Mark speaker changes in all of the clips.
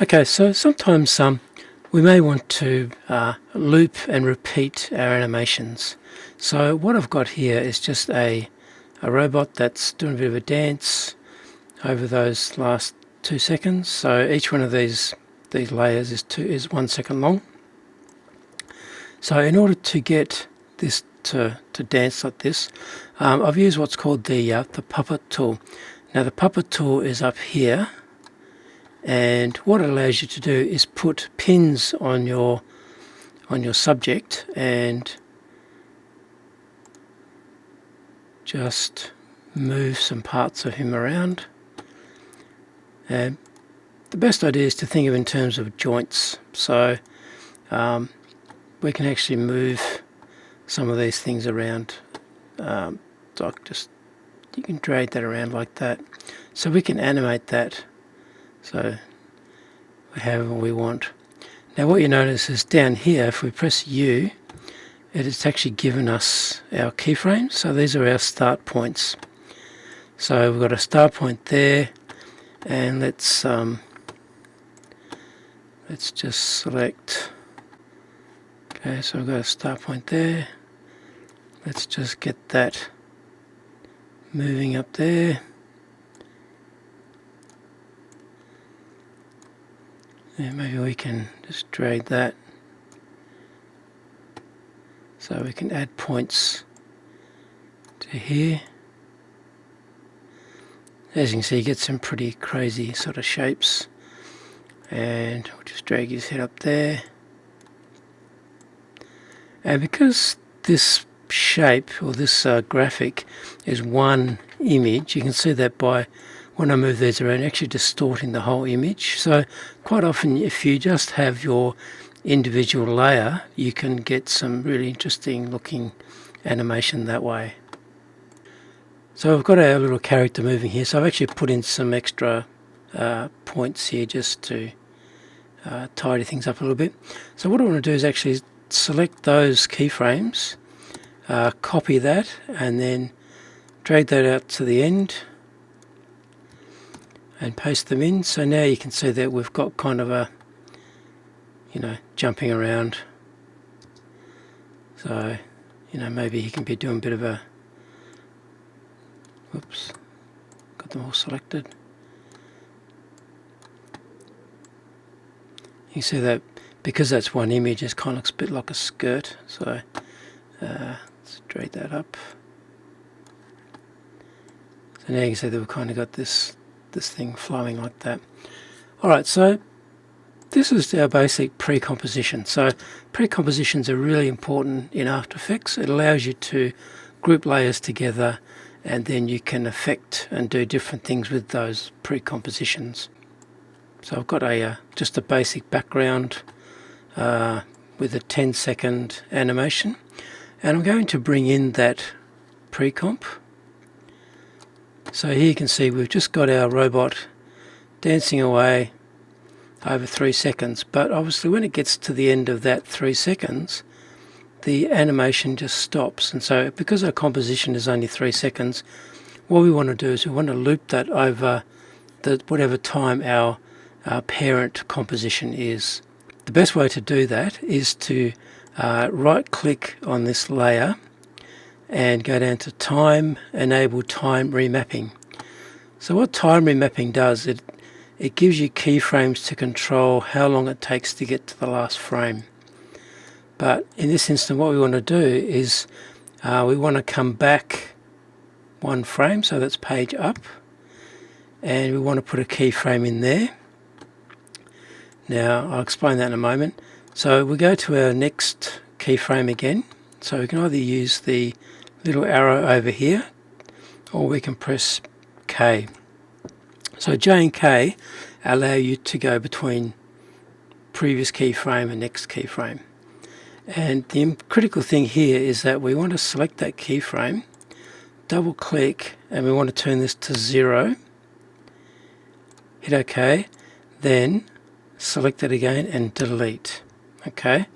Speaker 1: Okay, so sometimes we may want to loop and repeat our animations. So what I've got here is just a robot that's doing a bit of a dance over those last 2 seconds. So each one of these layers is 1 second long. So in order to get this to dance like this, I've used what's called the puppet tool. Now the puppet tool is up here, and what it allows you to do is put pins on your subject and just move some parts of him around. And the best idea is to think of in terms of joints. So we can actually move some of these things around. You can drag that around like that. So we can animate that. So however we want. Now what you notice is down here, if we press U, it has actually given us our keyframes. So these are our start points. So we've got a start point there, and let's just select. Okay, so we've got a start point there. Let's just get that moving up there. Yeah, maybe we can just drag that so we can add points to here. As you can see, you get some pretty crazy sort of shapes, and we'll just drag his head up there. And because this shape or this graphic is one image, you can see that by when I move these around, actually distorting the whole image. So quite often if you just have your individual layer, you can get some really interesting looking animation that way. So I've got our little character moving here, so I've actually put in some extra points here just to tidy things up a little bit. So what I want to do is actually select those keyframes, copy that, and then drag that out to the end and paste them in. So now you can see that we've got kind of a, jumping around. So, maybe he can be doing a bit of a, whoops, got them all selected. You can see that because that's one image, it kind of looks a bit like a skirt. So let's drag that up. So now you can see that we've kind of got this thing flowing like that. Alright, so this is our basic pre-composition. So pre-compositions are really important in After Effects. It allows you to group layers together, and then you can affect and do different things with those pre-compositions. So I've got just a basic background with a 10-second animation, and I'm going to bring in that pre-comp. So here you can see we've just got our robot dancing away over 3 seconds, but obviously when it gets to the end of that 3 seconds, the animation just stops. And so because our composition is only 3 seconds, what we want to do is we want to loop that over whatever time our parent composition is. The best way to do that is to right click on this layer and go down to time, enable time remapping. So what time remapping does, it gives you keyframes to control how long it takes to get to the last frame. But in this instance, what we want to do is we want to come back 1 frame, so that's page up, and we want to put a keyframe in there. Now I'll explain that in a moment. So we go to our next keyframe again. So we can either use the little arrow over here, or we can press K. So J and K allow you to go between previous keyframe and next keyframe. And the critical thing here is that we want to select that keyframe, double click, and we want to turn this to 0. Hit OK, then select it again and delete. Okay,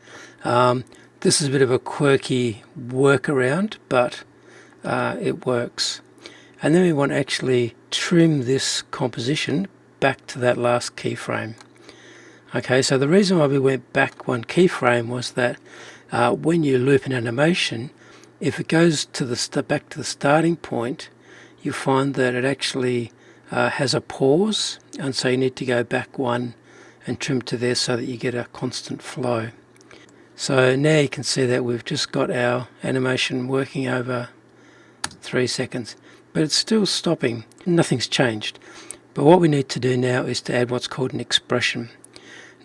Speaker 1: this is a bit of a quirky workaround, but it works. And then we want to actually trim this composition back to that last keyframe. Okay, so the reason why we went back one keyframe was that when you loop an animation, if it goes to back to the starting point, you find that it actually has a pause, and so you need to go back one and trim to there so that you get a constant flow. So now you can see that we've just got our animation working over 3 seconds, but it's still stopping. Nothing's changed. But what we need to do now is to add what's called an expression.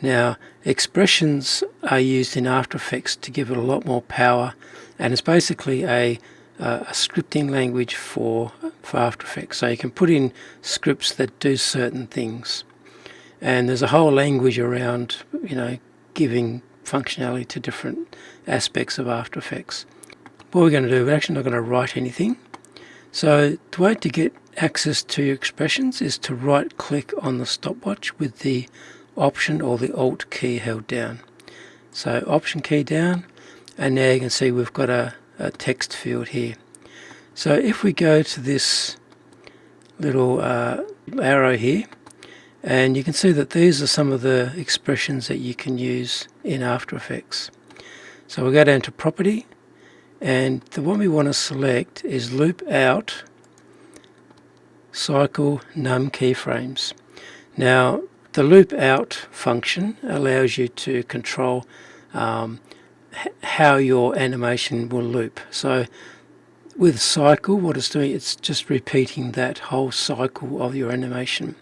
Speaker 1: Now, expressions are used in After Effects to give it a lot more power, and it's basically a scripting language for After Effects. So you can put in scripts that do certain things, and there's a whole language around, giving functionality to different aspects of After Effects. What we're going to do, we're actually not going to write anything. So the way to get access to your expressions is to right click on the stopwatch with the Option or the Alt key held down. So Option key down, and now you can see we've got a text field here. So if we go to this little arrow here, and you can see that these are some of the expressions that you can use in After Effects. So we'll go down to Property, and the one we want to select is Loop Out Cycle Num Keyframes. Now, the Loop Out function allows you to control how your animation will loop. So with Cycle, what it's doing, it's just repeating that whole cycle of your animation.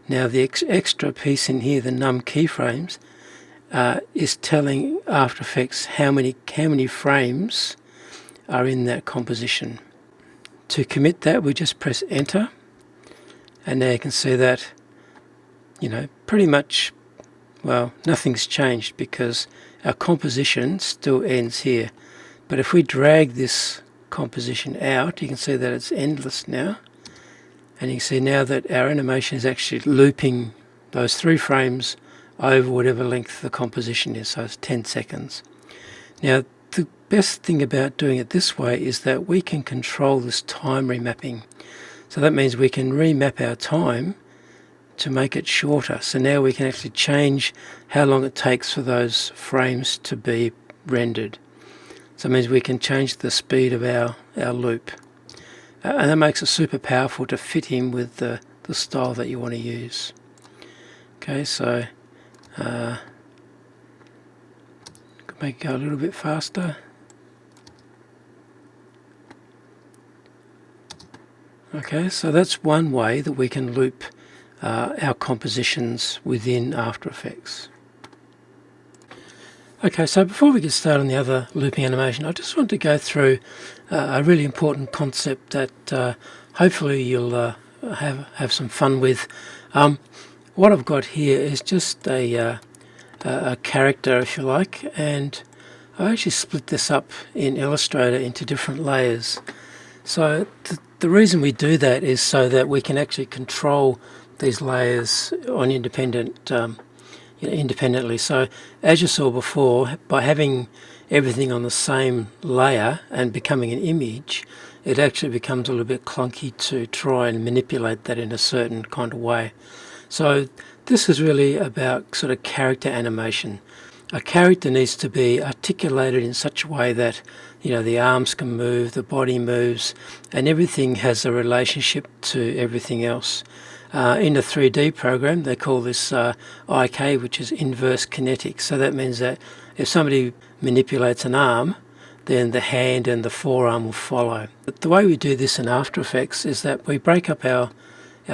Speaker 1: Now the extra piece in here, the num keyframes, is telling After Effects how many frames are in that composition. To commit that, we just press Enter, and now you can see that, pretty much, well, nothing's changed because our composition still ends here. But if we drag this composition out, you can see that it's endless now. And you can see now that our animation is actually looping those 3 frames over whatever length the composition is, so it's 10 seconds. Now, the best thing about doing it this way is that we can control this time remapping. So that means we can remap our time to make it shorter. So now we can actually change how long it takes for those frames to be rendered. So it means we can change the speed of our loop. And that makes it super powerful to fit in with the style that you want to use. Okay, so could make it go a little bit faster. Okay, so that's one way that we can loop our compositions within After Effects. Okay, so before we get started on the other looping animation, I just want to go through a really important concept that hopefully you'll have some fun with. What I've got here is just a character, if you like, and I actually split this up in Illustrator into different layers. So the reason we do that is so that we can actually control these layers on independently. So as you saw before, by having everything on the same layer and becoming an image, it actually becomes a little bit clunky to try and manipulate that in a certain kind of way. So this is really about sort of character animation. A character needs to be articulated in such a way that the arms can move, the body moves, and everything has a relationship to everything else. In the 3D program, they call this IK, which is inverse kinetics. So that means that if somebody manipulates an arm, then the hand and the forearm will follow. But the way we do this in After Effects is that we break up our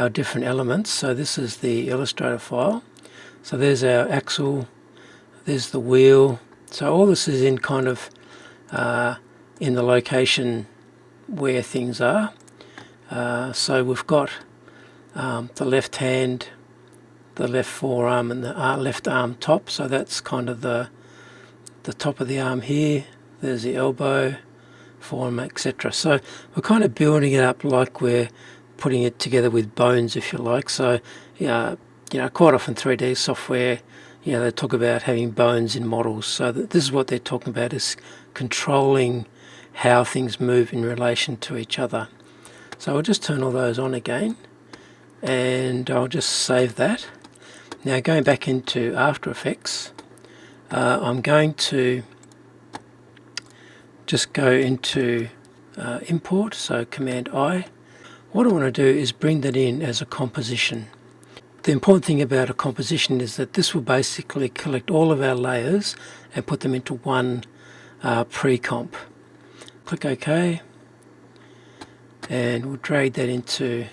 Speaker 1: different elements. So this is the Illustrator file. So there's our axle, there's the wheel. So all this is in kind of in the location where things are. So we've got the left hand, the left forearm, and the left arm top. So that's kind of the top of the arm here. There's the elbow, forearm, etc. So we're kind of building it up like we're putting it together with bones, if you like. So quite often 3D software, they talk about having bones in models. So this is what they're talking about, is controlling how things move in relation to each other. So I'll just turn all those on again, and I'll just save that. Now going back into After Effects, I'm going to just go into Import, so Command I. What I want to do is bring that in as a composition. The important thing about a composition is that this will basically collect all of our layers and put them into one pre-comp. Click OK, and we'll drag that into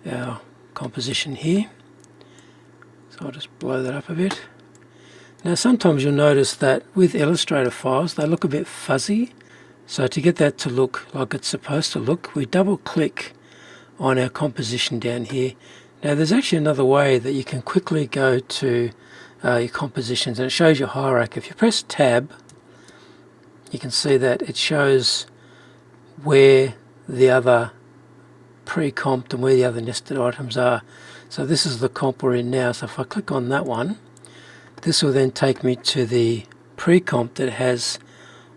Speaker 1: our composition here. So I'll just blow that up a bit. Now sometimes you'll notice that with Illustrator files they look a bit fuzzy, so to get that to look like it's supposed to look, we double click on our composition down here. Now there's actually another way that you can quickly go to your compositions, and it shows your hierarchy. If you press Tab, you can see that it shows where the other pre-comped and where the other nested items are. So this is the comp we're in now, so if I click on that one, this will then take me to the pre-comp that has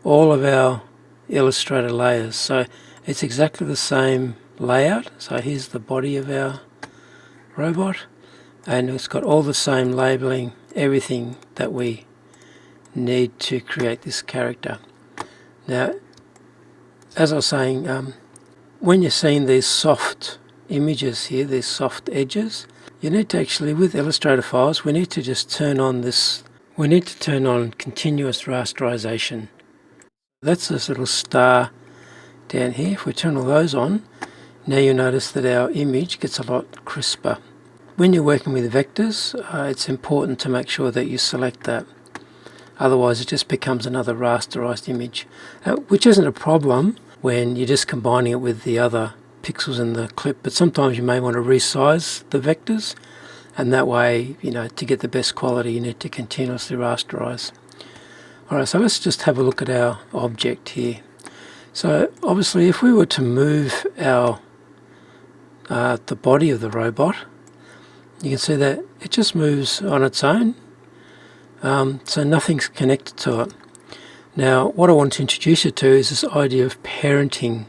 Speaker 1: all of our Illustrator layers. So it's exactly the same layout. So here's the body of our robot, and it's got all the same labeling, everything that we need to create this character. Now, as I was saying, when you're seeing these soft images here, these soft edges, you need to actually, with Illustrator files, we need to just turn on this, we need to turn on continuous rasterization. That's this little star down here. If we turn all those on, now you notice that our image gets a lot crisper. When you're working with vectors, it's important to make sure that you select that. Otherwise it just becomes another rasterized image, which isn't a problem when you're just combining it with the other pixels in the clip, but sometimes you may want to resize the vectors, and that way, you know, to get the best quality you need to continuously rasterize. Alright, so let's just have a look at our object here. So obviously if we were to move our the body of the robot, you can see that it just moves on its own, so nothing's connected to it. Now what I want to introduce you to is this idea of parenting.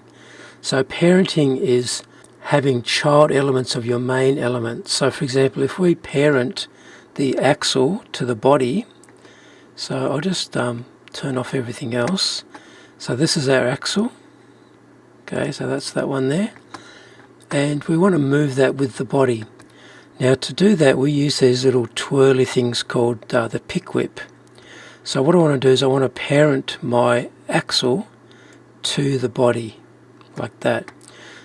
Speaker 1: So parenting is having child elements of your main element. So for example, if we parent the axle to the body, so I'll just turn off everything else. So this is our axle. Okay, so that's that one there. And we want to move that with the body. Now to do that we use these little twirly things called the pick whip. So what I want to do is I want to parent my axle to the body, like that.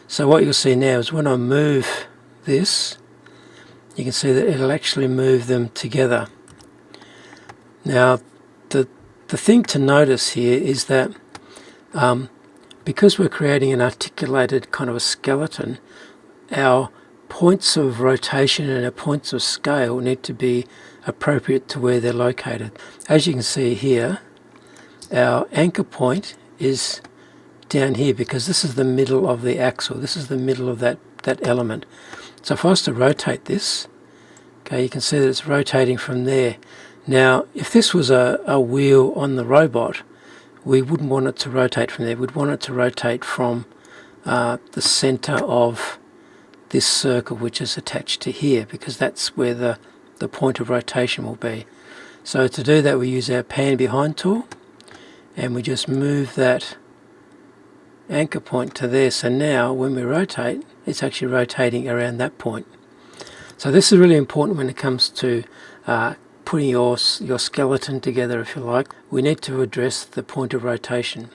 Speaker 1: So what you'll see now is when I move this, you can see that it'll actually move them together. Now the thing to notice here is that because we're creating an articulated kind of a skeleton, our points of rotation and our points of scale need to be appropriate to where they're located. As you can see here, our anchor point is down here because this is the middle of the axle. This is the middle of that element. So if I was to rotate this, okay, you can see that it's rotating from there. Now if this was a wheel on the robot, we wouldn't want it to rotate from there. We'd want it to rotate from the center of this circle which is attached to here, because that's where the point of rotation will be. So to do that we use our pan behind tool and we just move that anchor point to there. So now when we rotate, it's actually rotating around that point. So this is really important when it comes to putting your skeleton together, if you like. We need to address the point of rotation.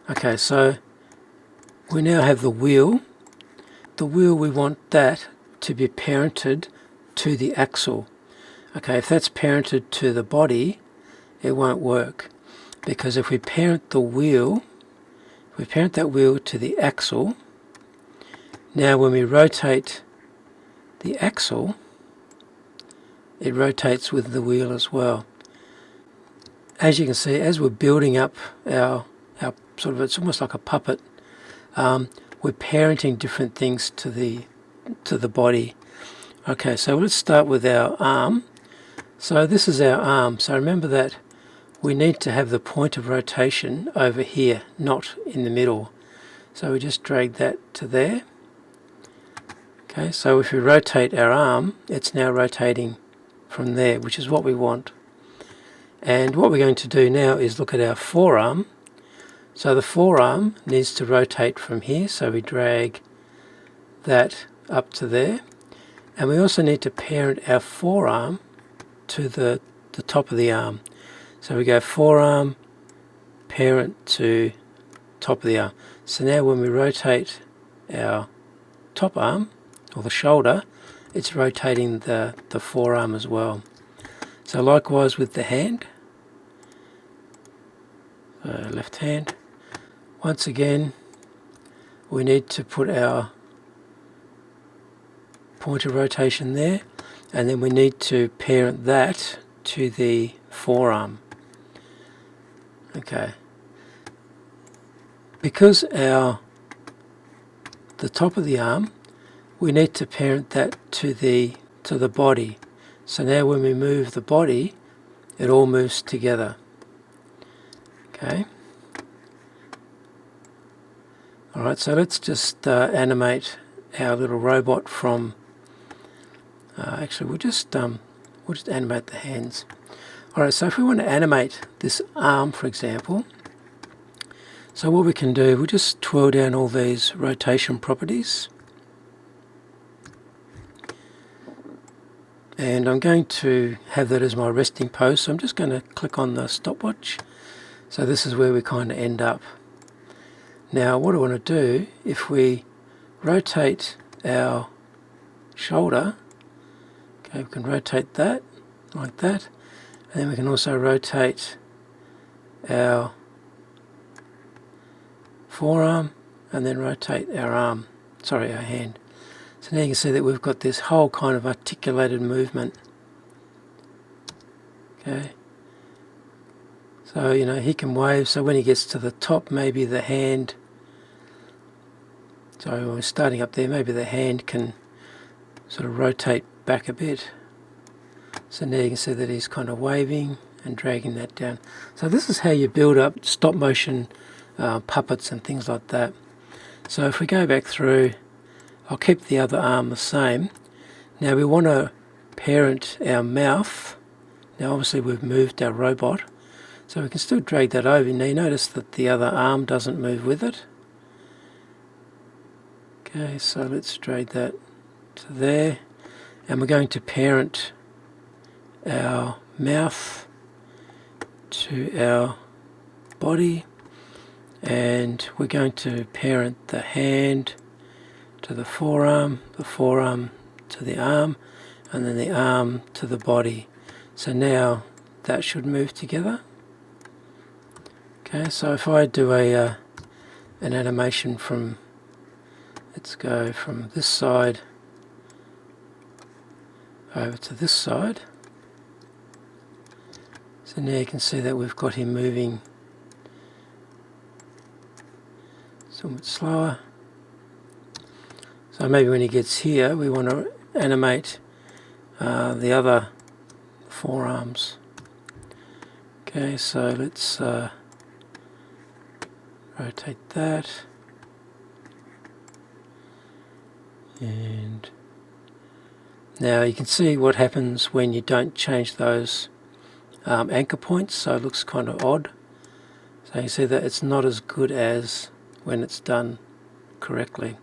Speaker 1: Okay, so we now have the wheel. The wheel, we want that to be parented to the axle. Okay, if that's parented to the body, it won't work, because if we parent the wheel, we parent that wheel to the axle, now when we rotate the axle, it rotates with the wheel as well. As you can see, as we're building up our sort of, it's almost like a puppet, we're parenting different things to the body. Okay, so let's start with our arm. So this is our arm. So remember that we need to have the point of rotation over here, not in the middle. So we just drag that to there. Okay, so if we rotate our arm, it's now rotating from there, which is what we want. And what we're going to do now is look at our forearm. So the forearm needs to rotate from here, so we drag that up to there. And we also need to parent our forearm to the top of the arm. So we go forearm, parent to top of the arm. So now when we rotate our top arm, or the shoulder, it's rotating the forearm as well. So likewise with the hand, left hand, once again we need to put our point of rotation there, and then we need to parent that to the forearm. Okay, because the top of the arm, we need to parent that to the body. So now when we move the body, it all moves together. Okay. Alright, so let's just animate our little robot from actually we'll just animate the hands. Alright, so if we want to animate this arm, for example, so what we can do, we'll just twirl down all these rotation properties. And I'm going to have that as my resting pose, so I'm just going to click on the stopwatch. So this is where we kind of end up. Now what I want to do, if we rotate our shoulder, okay, we can rotate that like that, and then we can also rotate our forearm and then rotate our our hand. So now you can see that we've got this whole kind of articulated movement. Okay. So, you know, he can wave, so when he gets to the top, maybe the hand, so when we're starting up there, maybe the hand can sort of rotate back a bit. So now you can see that he's kind of waving and dragging that down. So this is how you build up stop motion puppets and things like that. So if we go back through, I'll keep the other arm the same. Now we want to parent our mouth. Now obviously we've moved our robot, so we can still drag that over. Now you notice that the other arm doesn't move with it. Okay, so let's drag that to there. And we're going to parent our mouth to our body. And we're going to parent the hand to the forearm to the arm, and then the arm to the body. So now that should move together. Okay, so if I do an animation from, let's go from this side over to this side. So now you can see that we've got him moving somewhat slower. So maybe when he gets here, we want to animate the other forearms. Okay, so let's rotate that. And now you can see what happens when you don't change those anchor points, so it looks kind of odd. So you see that it's not as good as when it's done correctly.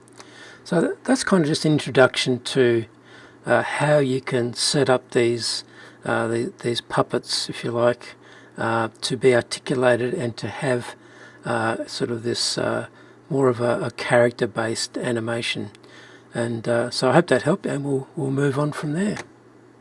Speaker 1: So that's kind of just an introduction to how you can set up these puppets, if you like, to be articulated and to have sort of this more of a character-based animation. And so I hope that helped, and we'll move on from there.